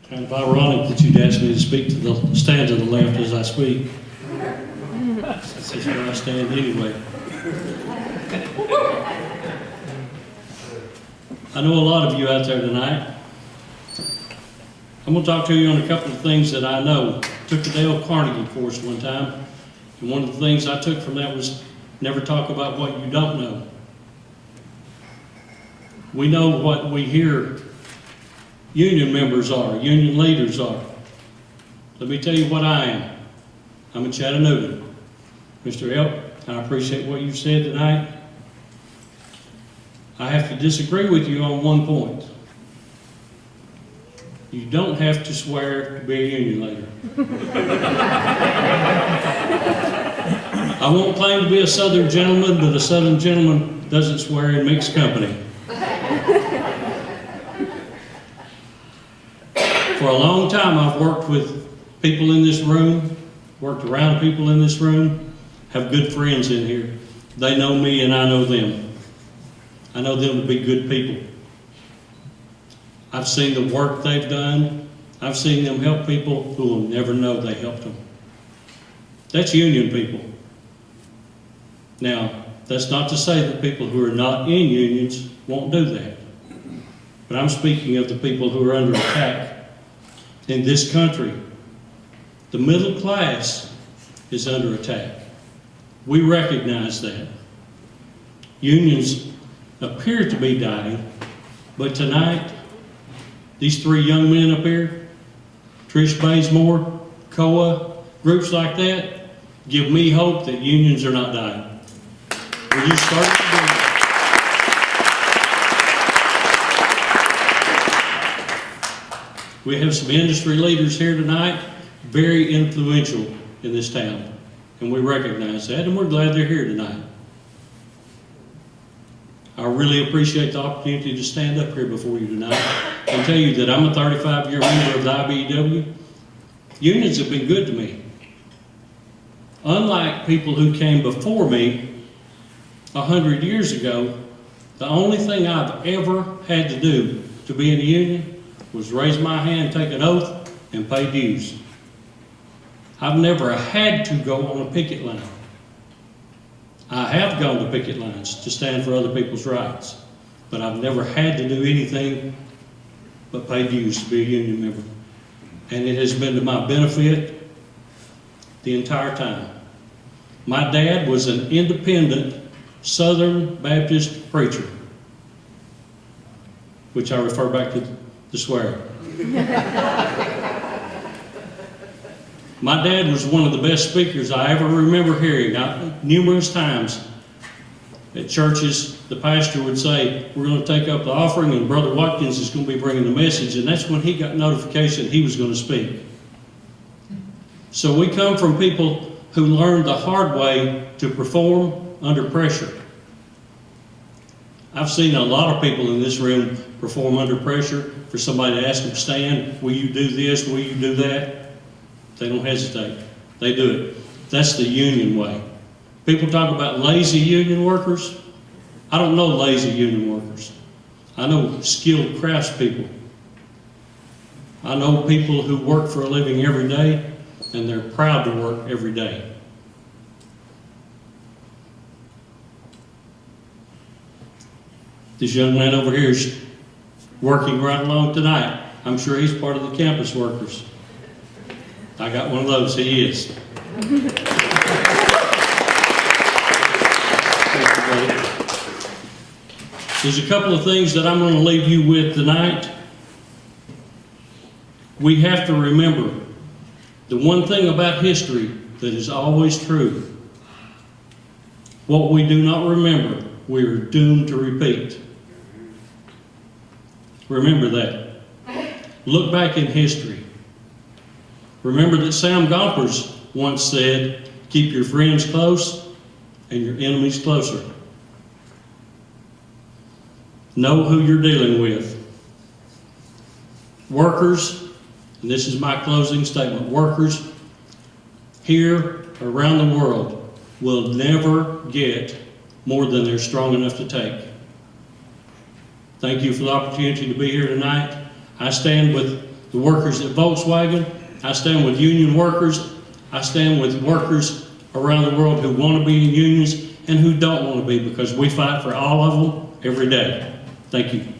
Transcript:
Kind of ironic that you'd ask me to stand to the left as I speak. That's just where I stand anyway. I know a lot of you out there tonight. I'm going to talk to you on a couple of things that I know. I took the Dale Carnegie course one time, and one of the things I took from that was never talk about what you don't know. We know what we hear union members are, union leaders are. Let me tell you what I am. I'm in Chattanooga. Mr. Elk, I appreciate what you've said tonight. I have to disagree with you on one point. You don't have to swear to be a union leader. I won't claim to be a Southern gentleman, but a Southern gentleman doesn't swear in mixed company. For a long time, I've worked with people in this room, worked around people in this room, have good friends in here. They know me and I know them. I know them to be good people. I've seen the work they've done. I've seen them help people who will never know they helped them. That's union people. Now, that's not to say that people who are not in unions won't do that. But I'm speaking of the people who are under attack in this country. The middle class is under attack. We recognize that. Unions appear to be dying, but tonight, these three young men up here, Trish Bazemore, COA, groups like that, give me hope that unions are not dying. Will you start to do that? We have some industry leaders here tonight, very influential in this town, and we recognize that, and we're glad they're here tonight. I really appreciate the opportunity to stand up here before you tonight and tell you that I'm a 35-year member of the IBEW. Unions have been good to me. Unlike people who came before me 100 years ago, the only thing I've ever had to do to be in a union was raise my hand, take an oath, and pay dues. I've never had to go on a picket line. I have gone to picket lines to stand for other people's rights, but I've never had to do anything but pay dues to be a union member. And it has been to my benefit the entire time. My dad was an independent Southern Baptist preacher, which I refer back to the swearing. My dad was one of the best speakers I ever remember hearing. Numerous times at churches, the pastor would say, we're going to take up the offering and Brother Watkins is going to be bringing the message, and that's when he got notification he was going to speak. So we come from people who learned the hard way to perform under pressure. I've seen a lot of people in this room perform under pressure for somebody to ask them to stand. Will you do this? Will you do that? They don't hesitate. They do it. That's the union way. People talk about lazy union workers. I don't know lazy union workers. I know skilled craftspeople. I know people who work for a living every day, and they're proud to work every day. This young man over here is working right along tonight. I'm sure he's part of the campus workers. I got one of those, he is. There's a couple of things that I'm going to leave you with tonight. We have to remember the one thing about history that is always true. What we do not remember, we are doomed to repeat. Remember that. Look back in history. Remember that Sam Gompers once said, keep your friends close and your enemies closer. Know who you're dealing with. Workers, and this is my closing statement, workers here around the world will never get more than they're strong enough to take. Thank you for the opportunity to be here tonight. I stand with the workers at Volkswagen. I stand with union workers. I stand with workers around the world who want to be in unions and who don't want to be, because we fight for all of them every day. Thank you.